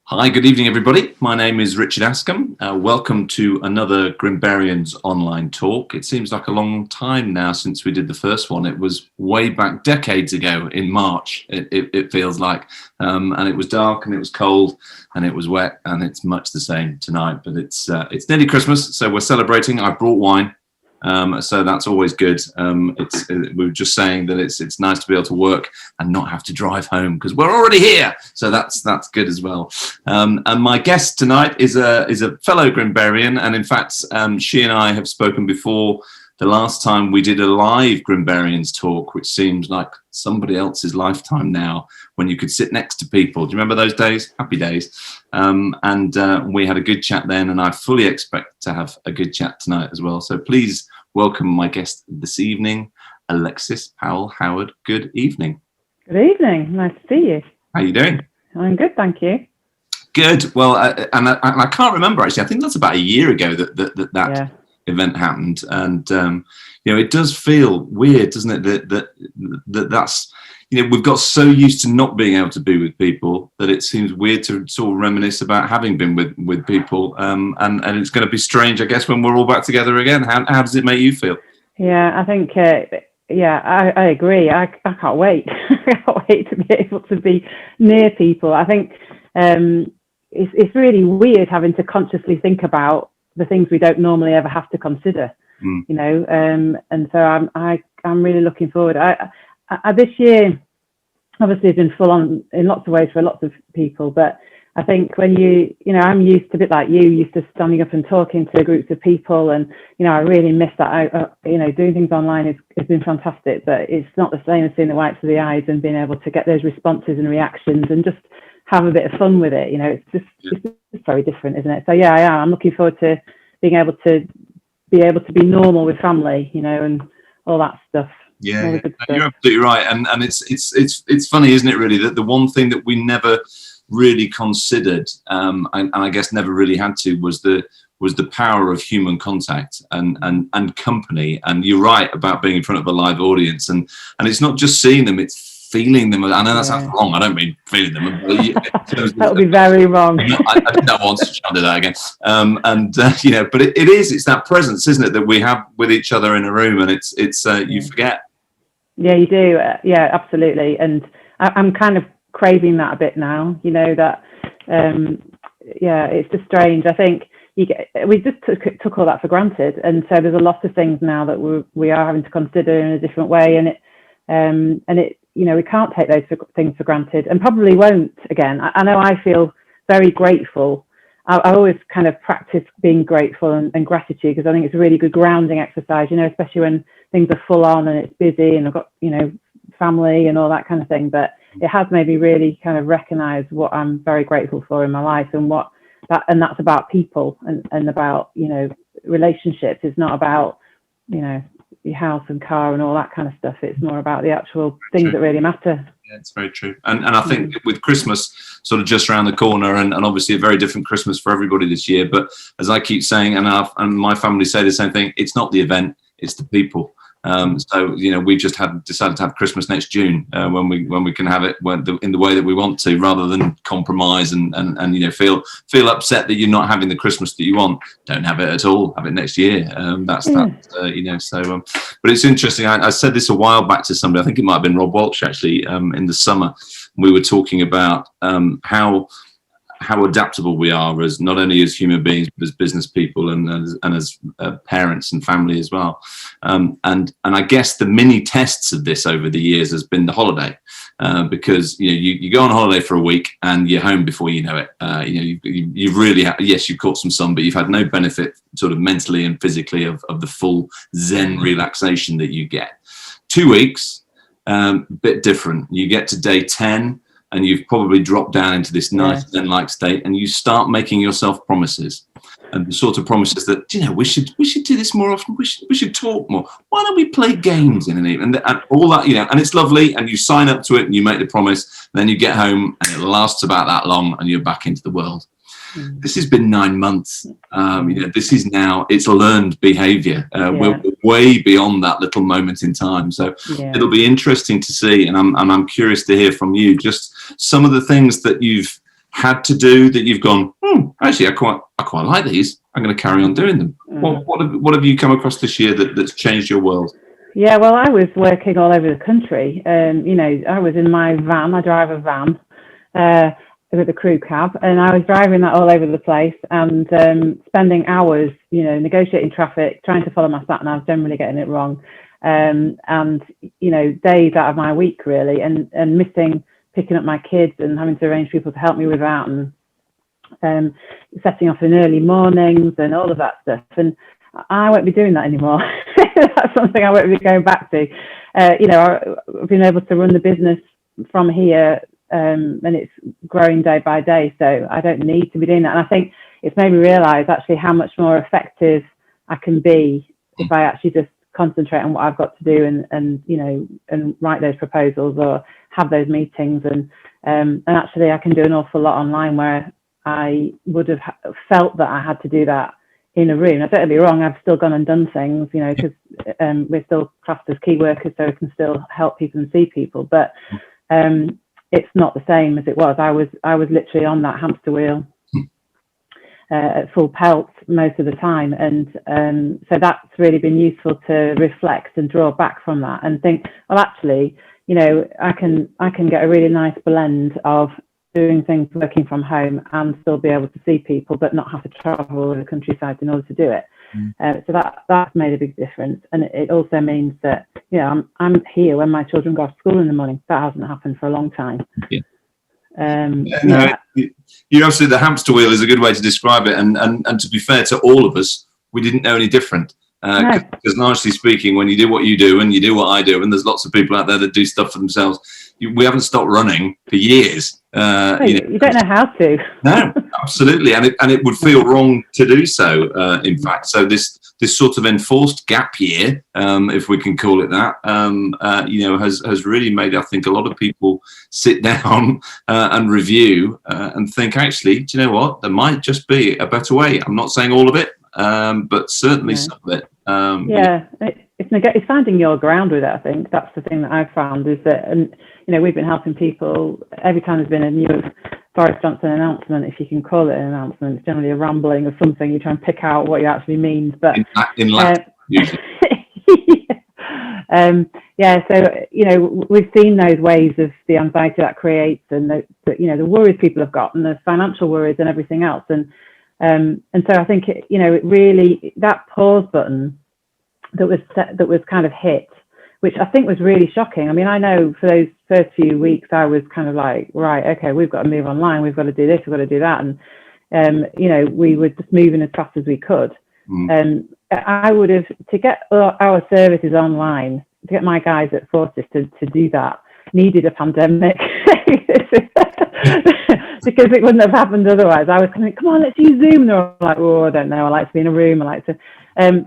Hi, good evening, everybody. My name is Richard Askam. Welcome to another Grimbarians online talk. It seems like a long time now since we did the first one. It was way back decades ago in March, it feels like. And it was dark and it was cold and it was wet, and it's much the same tonight. But it's nearly Christmas, so we're celebrating. I brought wine. So that's always good. We were just saying that it's nice to be able to work and not have to drive home because we're already here. So that's good as well. And my guest tonight is a fellow Grimbarian, and in fact, she and I have spoken before. The last time we did a live Grimbarians talk, which seems like somebody else's lifetime now, when you could sit next to people. Do you remember those days? Happy days. And we had a good chat then, and I fully expect to have a good chat tonight as well. So please welcome my guest this evening, Alexis Powell Howard. Good evening. Good evening. Nice to see you. How are you doing? I'm good, thank you. Good. Well, I can't remember actually. I think that's about a year ago that event happened, and it does feel weird, doesn't it? That's we've got so used to not being able to be with people that it seems weird to sort of reminisce about having been with people, and it's going to be strange, I guess, when we're all back together again. How does it make you feel? Yeah, I think I agree. I can't wait. I can't wait to be able to be near people. I think it's really weird having to consciously think about the things we don't normally ever have to consider, and so I'm really looking forward. I this year obviously has been full on in lots of ways for lots of people, but I think when I'm used to a bit like you, used to standing up and talking to groups of people, and I really miss that. Doing things online has been fantastic, but it's not the same as seeing the whites of the eyes and being able to get those responses and reactions and just have a bit of fun with it. It's just very different, isn't it? So I'm looking forward to being able to be normal with family, and all that stuff. Yeah, you're absolutely right, and it's funny, isn't it? Really, that the one thing that we never really considered, and I guess never really had to, was the power of human contact and company. And you're right about being in front of a live audience, and it's not just seeing them; it's feeling them. I know that sounds wrong. I don't mean feeling them. That would be very wrong. I did that once. I'll do that again. But it is. It's that presence, isn't it, that we have with each other in a room, and it's you forget. Yeah, you do. Yeah, absolutely. And I'm kind of craving that a bit now. It's just strange. I think we just took all that for granted, and so there's a lot of things now that we are having to consider in a different way, and we can't take those things for granted, and probably won't again. I know I feel very grateful. I always kind of practice being grateful and gratitude, because I think it's a really good grounding exercise, especially when things are full on and it's busy and I've got, family and all that kind of thing. But it has made me really kind of recognize what I'm very grateful for in my life, and that's about people and about, relationships. It's not about, your house and car and all that kind of stuff. It's more about the actual things that really matter. Yeah, it's very true. And I think with Christmas sort of just around the corner, and obviously a very different Christmas for everybody this year, but as I keep saying, and my family say the same thing, it's not the event, it's the people. So we just decided to have Christmas next June, when we can have it in the way that we want to, rather than compromise and feel upset that you're not having the Christmas that you want. Don't have it at all. Have it next year. But it's interesting. I said this a while back to somebody. I think it might have been Rob Walsh actually. In the summer, we were talking about how adaptable we are, as not only as human beings but as business people and as parents and family as well. And I guess the mini tests of this over the years has been the holiday, because you go on holiday for a week and you're home before you know it. You've really yes, you've caught some sun, but you've had no benefit sort of mentally and physically of the full Zen relaxation that you get. 2 weeks, bit different. You get to day 10. And you've probably dropped down into this nice Zen-like state, and you start making yourself promises, and the sort of promises that we should do this more often. We should talk more. Why don't we play games in an evening? And all that, and it's lovely. And you sign up to it, and you make the promise. And then you get home, and it lasts about that long, and you're back into the world. This has been 9 months. This is now, it's learned behavior. We're way beyond that little moment in time. So it'll be interesting to see. And I'm curious to hear from you just some of the things that you've had to do that you've gone, actually, I quite like these. I'm going to carry on doing them. What have you come across this year that's changed your world? Yeah, well, I was working all over the country. I was in my van. I drive a van with a crew cab, and I was driving that all over the place and spending hours, negotiating traffic, trying to follow my sat nav, generally getting it wrong, and days out of my week really, and missing picking up my kids and having to arrange people to help me with that, and setting off in early mornings and all of that stuff. And I won't be doing that anymore. That's something I won't be going back to. I've been able to run the business from here, and it's growing day by day. So I don't need to be doing that. And I think it's made me realise actually how much more effective I can be if I actually just concentrate on what I've got to do and write those proposals or have those meetings. And actually I can do an awful lot online where I would have felt that I had to do that in a room. Now, don't get me wrong, I've still gone and done things, because we're still classed as key workers, so we can still help people and see people. But it's not the same as it was. I was literally on that hamster wheel at full pelt most of the time, and so that's really been useful to reflect and draw back from that and think, well, actually, I can get a really nice blend of doing things working from home and still be able to see people, but not have to travel over the countryside in order to do it. So that's made a big difference, and it also means that I'm here when my children go to school in the morning. That hasn't happened for a long time. You're absolutely, the hamster wheel is a good way to describe it, and to be fair to all of us, we didn't know any different. Because largely speaking, when you do what you do and you do what I do, and there's lots of people out there that do stuff for themselves, we haven't stopped running for years. You don't know how to. No, absolutely, and it would feel wrong to do so. In fact, so this sort of enforced gap year, if we can call it that, has really made, I think, a lot of people sit down and review and think, actually, do you know what? There might just be a better way. I'm not saying all of it, but certainly some of it. It's finding your ground with it. I think that's the thing that I've found is that, and we've been helping people every time there's been a new Boris Johnson announcement, if you can call it an announcement. It's generally a rambling of something. You try and pick out what it actually means, but in Latin, usually. So we've seen those waves of the anxiety that creates, and the worries people have got, and the financial worries and everything else, and so I think it really, that pause button that was kind of hit, which I think was really shocking. I mean, I know for those first few weeks I was kind of like, right, okay, we've got to move online, we've got to do this, we've got to do that, and we were just moving as fast as we could. I would have, to get our services online, to get my guys at Fortis to do that, needed a pandemic. Because it wouldn't have happened otherwise. I was kind of, come on, let's use Zoom. They're all like, I don't know, I like to be in a room, I like to,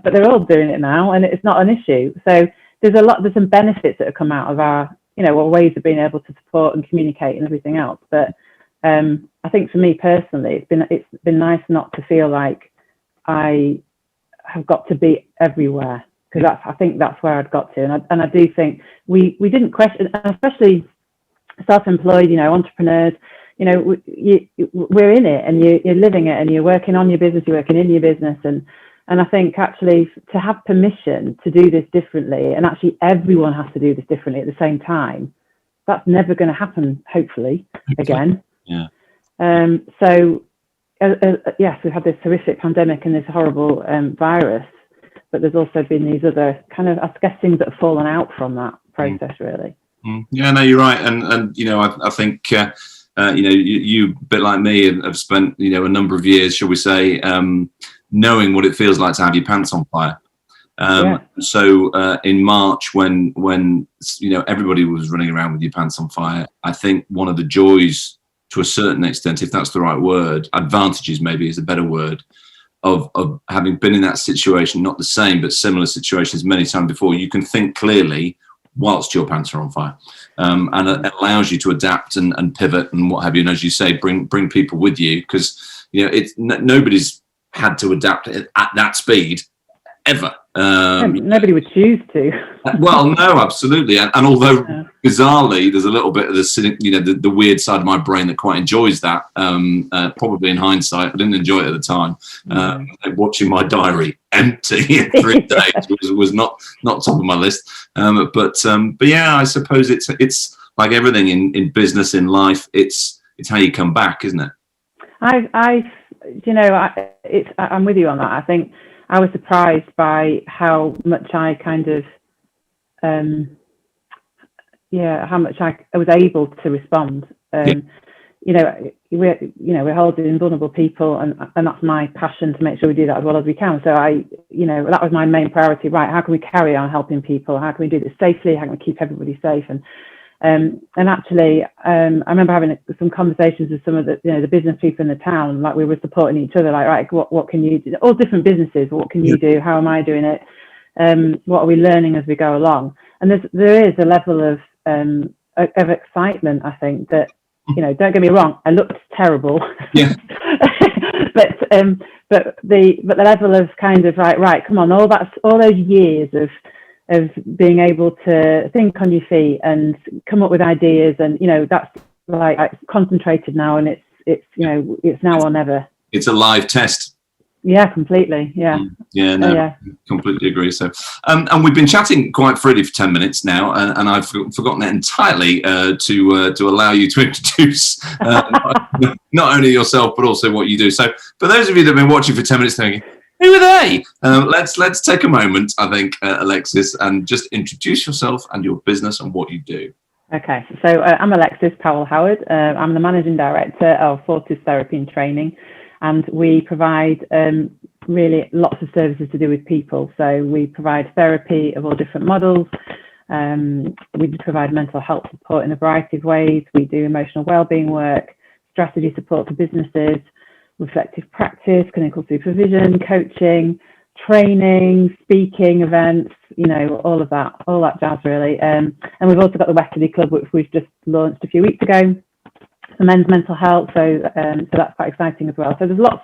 but they're all doing it now, and it's not an issue. So there's some benefits that have come out of our, ways of being able to support and communicate and everything else. But I think for me personally, it's been nice not to feel like I have got to be everywhere, because I think that's where I'd got to, and I do think we didn't question, especially self-employed, entrepreneurs. We're in it, and you're living it, and you're working on your business, you're working in your business, and I think actually to have permission to do this differently, and actually everyone has to do this differently at the same time, that's never going to happen, hopefully, again. Yeah. So yes, we've had this horrific pandemic and this horrible virus, but there's also been these other kind of, I guess, things that have fallen out from that process, really. Yeah, no, you're right, and I think you a bit like me have spent a number of years, shall we say, knowing what it feels like to have your pants on fire. So in March, when everybody was running around with your pants on fire, I think one of the joys, to a certain extent, if that's the right word, advantages maybe is a better word, of having been in that situation, not the same but similar situations many times before, you can think clearly whilst your pants are on fire, and it allows you to adapt and pivot and what have you, and as you say, bring people with you, because it's nobody's had to adapt at that speed ever. Nobody would choose to. Well, no, absolutely. And although bizarrely, there's a little bit of the cynic, the weird side of my brain that quite enjoys that. Probably in hindsight, I didn't enjoy it at the time. Watching my diary empty in 3 days was not top of my list. But yeah, I suppose it's like everything in business, in life. It's how you come back, isn't it? I'm with you on that. I think I was surprised by how much I kind of, how much I was able to respond. We're holding vulnerable people, and that's my passion to make sure we do that as well as we can. So that was my main priority. Right? How can we carry on helping people? How can we do this safely? How can we keep everybody safe? And actually, I remember having some conversations with some of the business people in the town. Like, we were supporting each other. Like, right, what can you do? All different businesses. What can you do? How am I doing it? What are we learning as we go along? And there is a level of excitement. I think that, don't get me wrong, I looked terrible. Yeah. but the level of kind of right, come on, all those years of being able to think on your feet and come up with ideas, and that's like concentrated now, and it's now or never. It's a live test. Yeah, completely. Yeah. Completely agree. So, and we've been chatting quite freely for 10 minutes now, and I've forgotten entirely to allow you to introduce not only yourself but also what you do. So, for those of you that have been watching for 10 minutes, thinking, who are they? Let's take a moment, I think, Alexis, and just introduce yourself and your business and what you do. Okay, so I'm Alexis Powell-Howard. I'm the Managing Director of Fortis Therapy and Training, and we provide really lots of services to do with people. So we provide therapy of all different models. We provide mental health support in a variety of ways. We do emotional wellbeing work, strategy support for businesses, reflective practice, clinical supervision, coaching, training, speaking events, all that jazz really. And we've also got the Westerly Club, which we've just launched a few weeks ago, for men's mental health. So that's quite exciting as well. So there's lots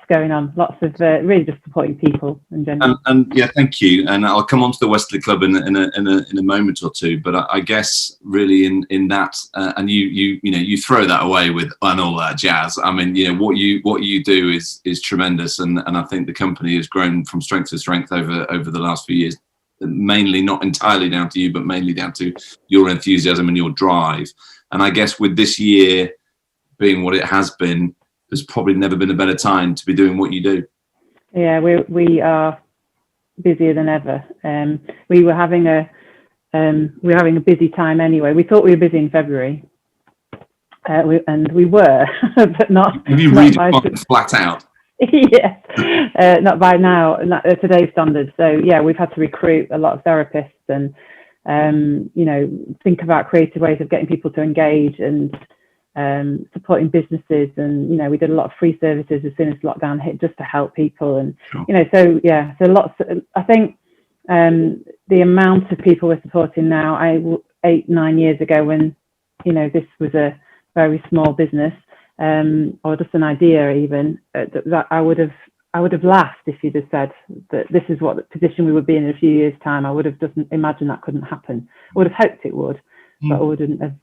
going on, lots of really just supporting people in general. And yeah, thank you. And I'll come on to the Westerly Club in a moment or two. But I guess really in that, and you throw that away with and all that jazz. I mean, what you do is tremendous, and I think the company has grown from strength to strength over the last few years. Mainly, not entirely down to you, but mainly down to your enthusiasm and your drive. And I guess with this year being what it has been, there's probably never been a better time to be doing what you do. Yeah, we are busier than ever. We were having a busy time anyway. We thought we were busy in February, and we were, but not. Have you redefined flat out? Yes, not by now, today's standards. So yeah, we've had to recruit a lot of therapists and think about creative ways of getting people to engage and supporting businesses, and we did a lot of free services as soon as lockdown hit, just to help people. And so lots. I think the amount of people we're supporting now, 8-9 years ago, when this was a very small business, or just an idea even, that I would have laughed if you'd have said that this is what the position we would be in a few years' time. I would have just imagined that couldn't happen. I would have hoped it would, but I wouldn't have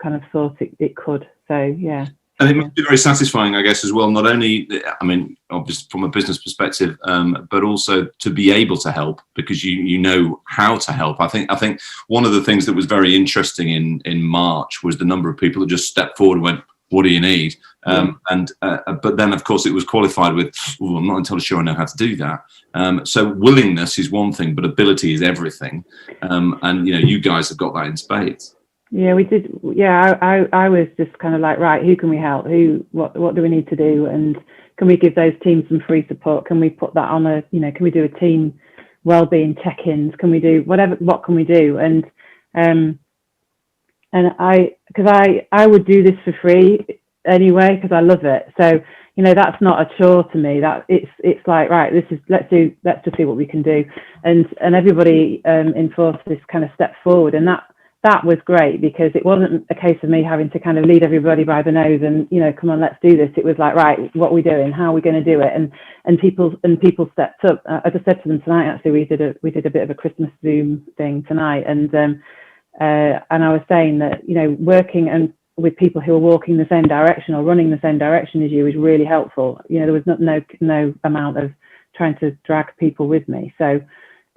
kind of thought it could. So yeah. And it must be very satisfying, I guess, as well. Not only, I mean, obviously from a business perspective, but also to be able to help, because you know how to help. I think one of the things that was very interesting in March was the number of people that just stepped forward and went, "What do you need?" But then, of course, it was qualified with, "I'm not entirely sure I know how to do that." So willingness is one thing, but ability is everything. And you guys have got that in spades. Yeah, we did. Yeah, I was just kind of like, right, who can we help? What do we need to do? And can we give those teams some free support? Can we put that on can we do a team wellbeing check-ins? Can we do whatever? What can we do? And I would do this for free anyway, because I love it. So that's not a chore to me. That it's like, right, let's just see what we can do. And everybody in Fortis kind of stepped forward, and that was great, because it wasn't a case of me having to kind of lead everybody by the nose and, you know, come on, let's do this. It was like, right, what are we doing? How are we going to do it? And people stepped up. I just said to them tonight, actually, we did a bit of a Christmas Zoom thing tonight, and I was saying that, you know, working and with people who are walking the same direction or running the same direction as you is really helpful. You know, there was no amount of trying to drag people with me. So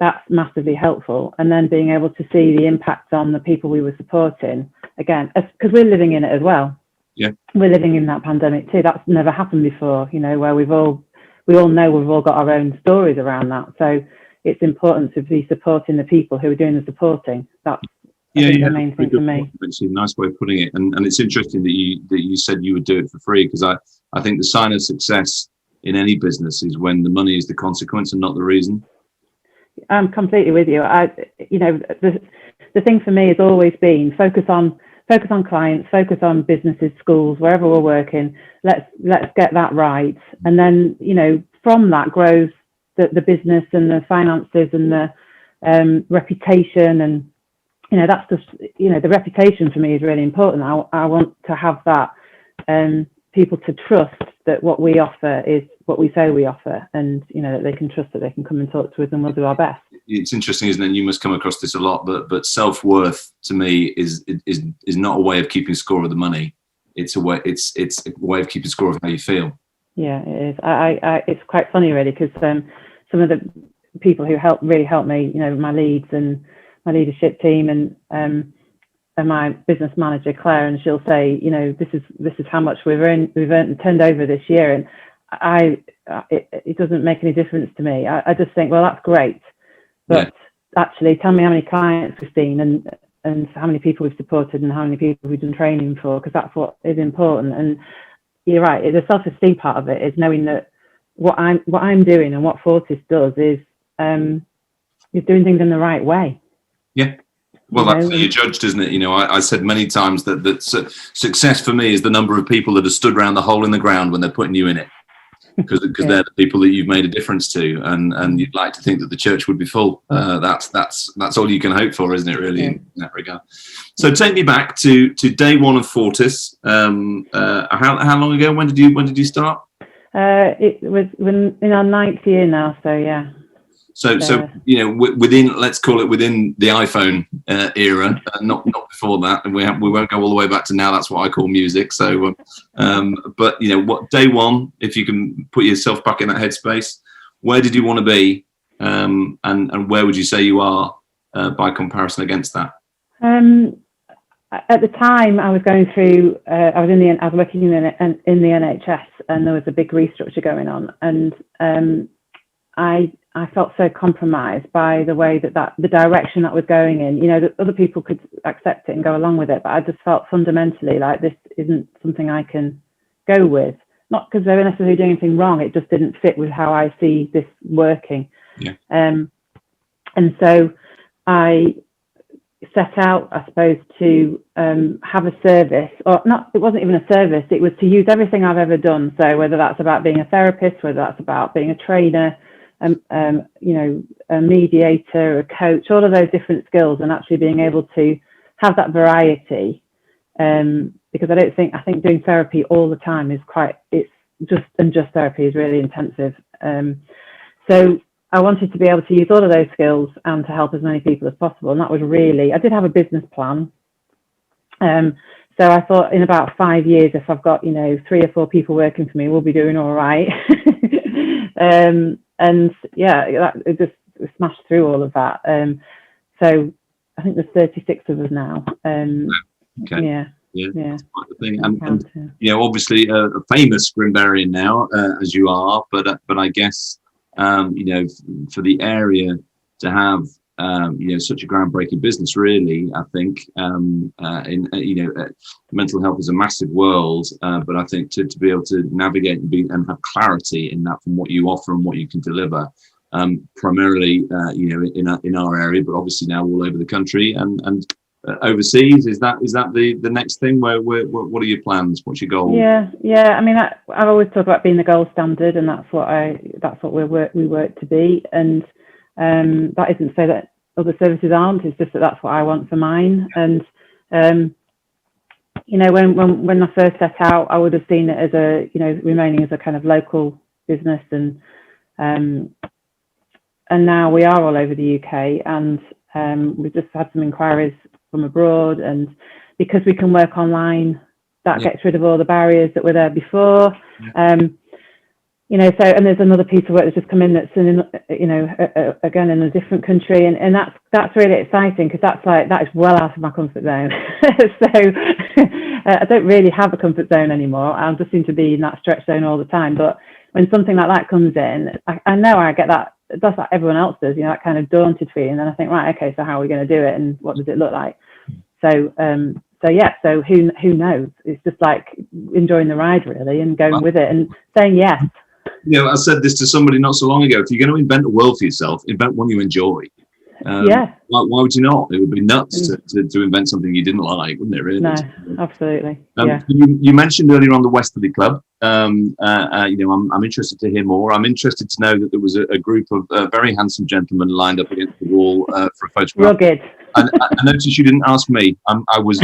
that's massively helpful. And then being able to see the impact on the people we were supporting, again, because we're living in it as well. Yeah. We're living in that pandemic too. That's never happened before, you know, where we all know we've all got our own stories around that. So it's important to be supporting the people who are doing the supporting. That's the main thing for me. It's a nice way of putting it. And it's interesting that you said you would do it for free, because I think the sign of success in any business is when the money is the consequence and not the reason. I'm completely with you. You know, the thing for me has always been focus on clients, focus on businesses, schools, wherever we're working. Let's get that right, and then, you know, from that grows the business and the finances and the reputation. And, you know, that's just, you know, the reputation for me is really important. I want to have that, people to trust that what we offer is what we say we offer, and, you know, that they can trust that they can come and talk to us and we'll do our best. It's interesting, isn't it? You must come across this a lot, but self-worth to me is not a way of keeping score of the money. It's a way of keeping score of how you feel. Yeah, it is. It's quite funny, really, because some of the people who really helped me, you know, my leads and my leadership team and my business manager Claire, and she'll say, you know, this is how much we've earned turned over this year, and it doesn't make any difference to me. I just think, well, that's great, but actually tell me how many clients we've seen and how many people we've supported and how many people we've done training for, because that's what is important. And you're right, the self-esteem part of it is knowing that what I'm doing and what Fortis does is doing things in the right way. Yeah. Well, that's how you're judged, isn't it? You know, I said many times that success for me is the number of people that have stood around the hole in the ground when they're putting you in it, because they're the people that you've made a difference to, and you'd like to think that the church would be full. That's all you can hope for, isn't it? Really, in that regard. So take me back to day one of Fortis. How long ago? When did you start? It was in our 9th year now. So yeah. So you know, within, let's call it within the iPhone era, not before that, and we won't go all the way back to now. That's what I call music. So, but you know, what day one, if you can put yourself back in that headspace, where did you want to be, and where would you say you are by comparison against that? At the time, I was going through. I was working in the NHS, and there was a big restructure going on, and I felt so compromised by the way that the direction that was going in. You know, that other people could accept it and go along with it, but I just felt fundamentally like this isn't something I can go with. Not because they were necessarily doing anything wrong, it just didn't fit with how I see this working. Yeah. And so I set out, I suppose, to have a service, or not. It wasn't even a service. It was to use everything I've ever done. So whether that's about being a therapist, whether that's about being a trainer, you know, a mediator, a coach, all of those different skills, and actually being able to have that variety. Because I think doing therapy all the time is just therapy is really intensive. So I wanted to be able to use all of those skills and to help as many people as possible. And that was really, I did have a business plan. So I thought in about 5 years, if I've got, you know, 3 or 4 people working for me, we'll be doing all right. And yeah, it just smashed through all of that. So I think there's 36 of us now. Okay. Yeah. That's quite the thing. And you know, obviously a famous Grimbarian now, as you are, but I guess you know, for the area to have you know, such a groundbreaking business, really, I think in you know, mental health is a massive world, but I think to be able to navigate and have clarity in that from what you offer and what you can deliver, primarily you know, in our area, but obviously now all over the country and overseas. Is that the next thing? What are your plans? What's your goal? Yeah. I mean, I've always talked about being the gold standard, and that's what we work to be. And that isn't so that other services aren't. It's just that that's what I want for mine. And you know, when I first set out, I would have seen it as a, you know, remaining as a kind of local business, and now we are all over the UK, and we've just had some inquiries from abroad, and because we can work online, that gets rid of all the barriers that were there before. You know, so, and there's another piece of work that's just come in that's in, you know, again in a different country, and that's really exciting, because that is well out of my comfort zone. So I don't really have a comfort zone anymore. I just seem to be in that stretch zone all the time. But when something like that comes in, I know I get that. That's like everyone else does, you know, that kind of daunted feeling. And then I think, right, okay, so how are we going to do it, and what does it look like? So so who knows? It's just like enjoying the ride, really, and going with it and saying yes. You know, I said this to somebody not so long ago. If you're going to invent a world for yourself, invent one you enjoy. Why would you not? It would be nuts to invent something you didn't like, wouldn't it? Really? No, absolutely. You mentioned earlier on the Westerly Club. You know, I'm interested to hear more. I'm interested to know that there was a group of very handsome gentlemen lined up against the wall for a photograph. Rugged. I noticed you didn't ask me. I was.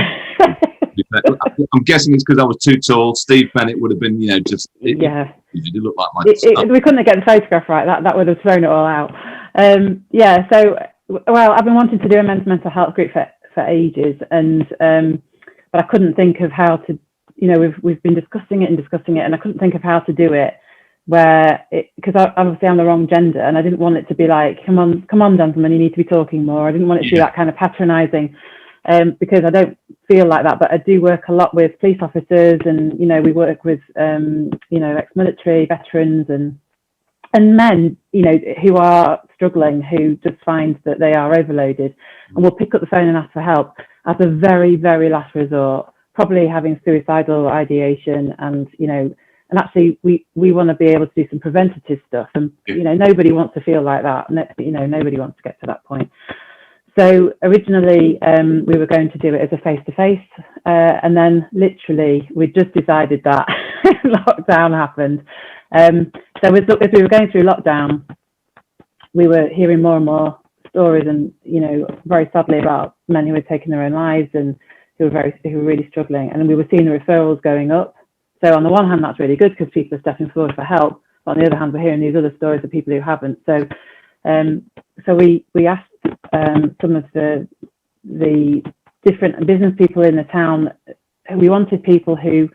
I'm guessing it's because I was too tall. Steve Bennett would have been, you know, just. You did look like my. We couldn't have got the photograph right. That would have thrown it all out. So, well, I've been wanting to do a men's mental health group for ages, and but I couldn't think of how to. You know, we've been discussing it, and I couldn't think of how to do it. Because obviously I'm the wrong gender, and I didn't want it to be like, come on, gentlemen, you need to be talking more. I didn't want it to be that kind of patronising, because I don't feel like that. But I do work a lot with police officers, and you know, we work with you know, ex-military veterans and men, you know, who are struggling, who just find that they are overloaded, and will pick up the phone and ask for help as a very, very last resort, probably having suicidal ideation, and you know. And actually, we want to be able to do some preventative stuff. And, you know, nobody wants to feel like that. You know, nobody wants to get to that point. So originally, we were going to do it as a face-to-face. And then literally, we just decided that lockdown happened. So as we were going through lockdown, we were hearing more and more stories, and, you know, very sadly, about men who were taking their own lives and who were really struggling. And we were seeing the referrals going up. So on the one hand, that's really good, because people are stepping forward for help. But on the other hand, we're hearing these other stories of people who haven't. So, so we asked some of the different business people in the town. We wanted people who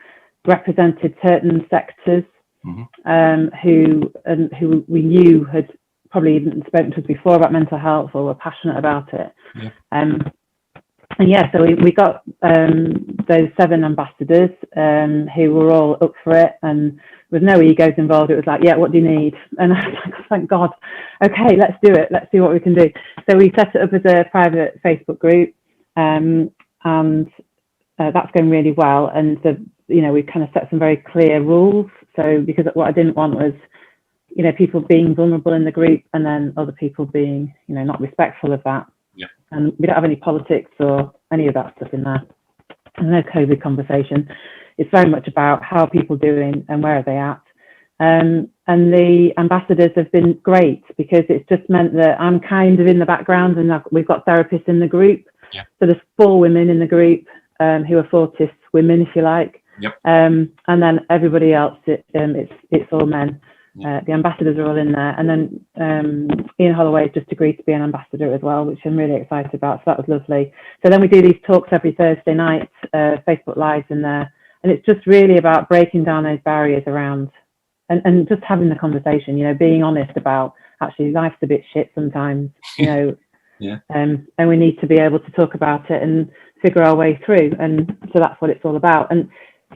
represented certain sectors, who we knew had probably even spoken to us before about mental health, or were passionate about it. And so we got those 7 ambassadors who were all up for it, and with no egos involved. It was like, what do you need? And I was like, oh, thank God. Okay, let's do it. Let's see what we can do. So we set it up as a private Facebook group, and that's going really well. And you know, we kind of set some very clear rules. So because what I didn't want was, you know, people being vulnerable in the group, and then other people being, you know, not respectful of that. And we don't have any politics or any of that stuff in there. There's no COVID conversation. It's very much about how people are doing and where are they at. And the ambassadors have been great, because it's just meant that I'm kind of in the background, and we've got therapists in the group. So there's 4 women in the group who are Fortis women, if you like. And then everybody else, it's all men. The ambassadors are all in there, and then Ian Holloway has just agreed to be an ambassador as well, which I'm really excited about. So that was lovely. So then we do these talks every Thursday night, Facebook Lives in there, and it's just really about breaking down those barriers around, and just having the conversation. You know, being honest about, actually, life's a bit shit sometimes. You know, and we need to be able to talk about it and figure our way through. And so that's what it's all about. And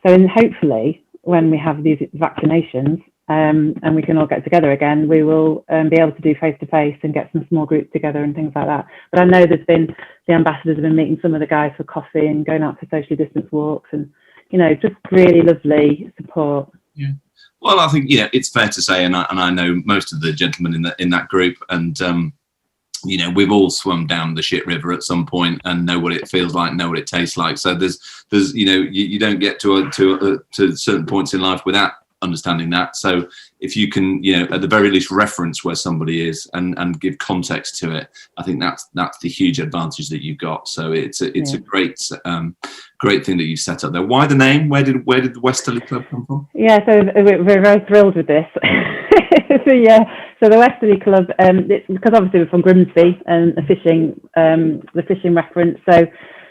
so, hopefully, when we have these vaccinations, and we can all get together again, we will be able to do face-to-face and get some small groups together and things like that. But I know the ambassadors have been meeting some of the guys for coffee and going out for socially distanced walks, and, you know, just really lovely support. Well, I think, it's fair to say, and I know most of the gentlemen in that group, and you know, we've all swum down the shit river at some point and know what it feels like, know what it tastes like. So there's you know, you don't get to certain points in life without understanding that. So if you can, you know, at the very least reference where somebody is and give context to it, I think that's the huge advantage that you've got. So it's a great thing that you've set up there. Why the name? Where did the Westerly Club come from? Yeah, so we're very thrilled with this. So the Westerly Club, it's because obviously we're from Grimsby and the fishing reference. So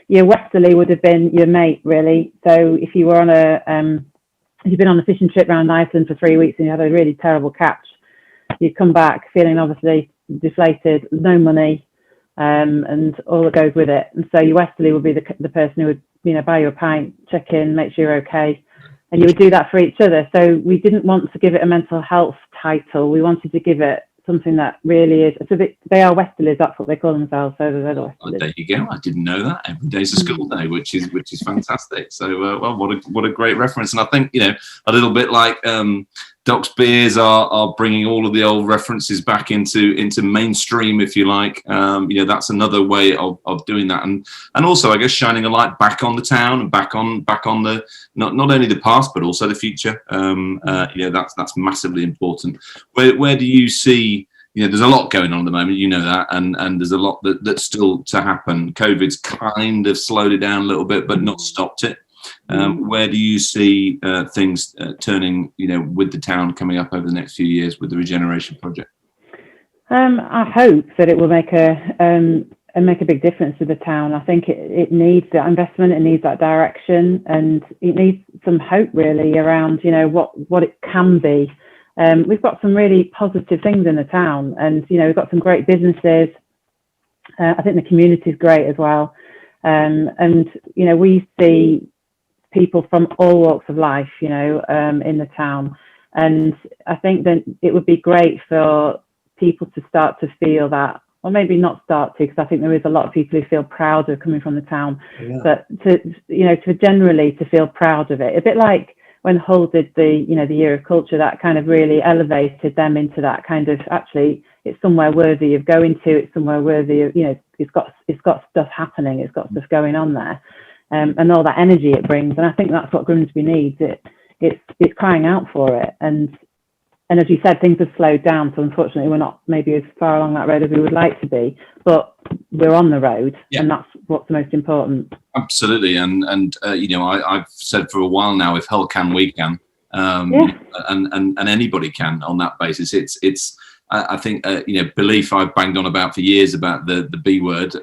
your Westerly would have been your mate, really. So if you were on if you've been on a fishing trip around Iceland for 3 weeks and you had a really terrible catch, you'd come back feeling obviously deflated, no money, and all that goes with it. And so your Westerly would be the person who would, you know, buy you a pint, check in, make sure you're okay. And you would do that for each other. So we didn't want to give it a mental health title. We wanted to give it something that really is. So they are Westerlies. That's what they call themselves. So they're the Westerlies. Oh, there you go. I didn't know that. Every day's a school day, which is fantastic. So well, what a great reference. And I think, you know, a little bit like Doc's Beers are bringing all of the old references back into mainstream, if you like. You know, that's another way of doing that, and also I guess shining a light back on the town and back on the not only the past but also the future. You know, that's massively important. Where do you see? You know, there's a lot going on at the moment, you know that, and there's a lot that's still to happen. COVID's kind of slowed it down a little bit, but not stopped it. Where do you see things turning, you know, with the town coming up over the next few years with the regeneration project? I hope that it will make a big difference to the town. I think it needs that investment, it needs that direction, and it needs some hope really around, you know, what it can be. We've got some really positive things in the town, and you know, we've got some great businesses. I think the community is great as well, and you know, we see people from all walks of life, you know, in the town, and I think that it would be great for people to start to feel that, or maybe not start to, because I think there is a lot of people who feel proud of coming from the town, but to generally to feel proud of it, a bit like when Hull did the Year of Culture, that kind of really elevated them into that kind of, actually, it's somewhere worthy of going to, it's somewhere worthy of, you know, it's got stuff happening, it's got stuff going on there, and all that energy it brings. And I think that's what Grimsby needs. It's crying out for it. And as you said, things have slowed down, so unfortunately we're not maybe as far along that road as we would like to be, but we're on the road, and that's what's the most important. Absolutely. And you know, I've said for a while now, if Hull can, we can, and anybody can on that basis. It's I think you know, belief I've banged on about for years about the B word.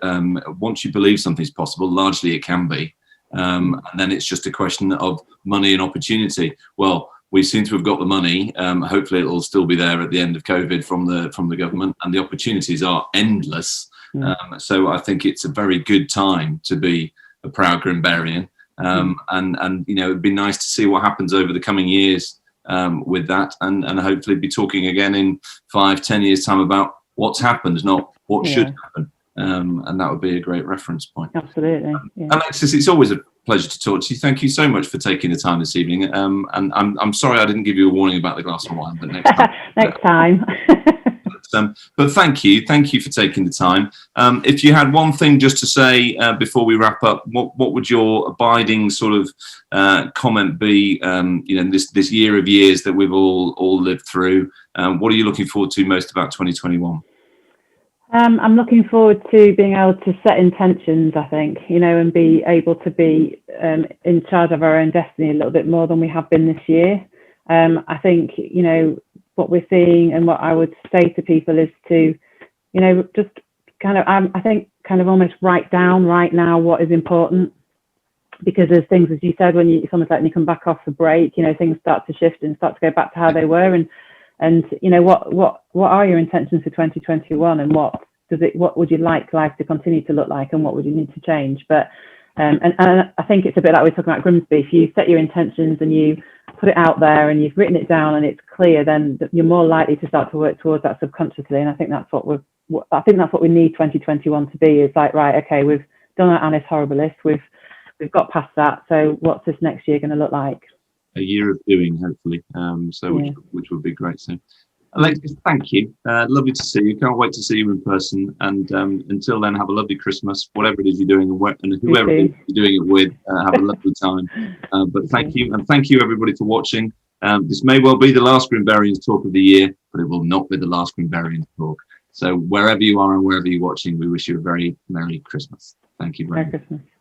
Once you believe something's possible, largely it can be, and then it's just a question of money and opportunity. Well, we seem to have got the money. Hopefully it'll still be there at the end of COVID from the government, and the opportunities are endless. So I think it's a very good time to be a proud Grimbarian. And you know, it'd be nice to see what happens over the coming years with that, and hopefully be talking again in 5-10 years time about what's happened, not what should happen. And that would be a great reference point. Absolutely. Alexis, it's always a pleasure to talk to you. Thank you so much for taking the time this evening. And I'm sorry I didn't give you a warning about the glass of wine, but next time. Next time. But thank you for taking the time. If you had one thing just to say before we wrap up, what would your abiding sort of comment be? You know, this year of years that we've all lived through. What are you looking forward to most about 2021? I'm looking forward to being able to set intentions, I think, you know, and be able to be in charge of our own destiny a little bit more than we have been this year. I think, you know, what we're seeing and what I would say to people is to, you know, just kind of, I think, kind of almost write down right now what is important, because there's things, as you said, it's almost like when you come back off the break, you know, things start to shift and start to go back to how they were. And you know, what are your intentions for 2021, and what would you like life to continue to look like, and what would you need to change? But and I think it's a bit like we're talking about Grimsby. If you set your intentions and you put it out there and you've written it down and it's clear, then you're more likely to start to work towards that subconsciously. And I think that's what we need 2021 to be, is like, right, okay, we've done our Annus Horribilis, we've got past that, so what's this next year going to look like? A year of doing, hopefully, which would be great. So, Alexis, thank you. Lovely to see you. Can't wait to see you in person. And until then, have a lovely Christmas, whatever it is you're doing, and whoever it is you're doing it with, have a lovely time. But thank you, and thank you everybody for watching. This may well be the last Grimbarians talk of the year, but it will not be the last Grimbarians talk. So wherever you are and wherever you're watching, we wish you a very Merry Christmas. Thank you very much. Merry Christmas.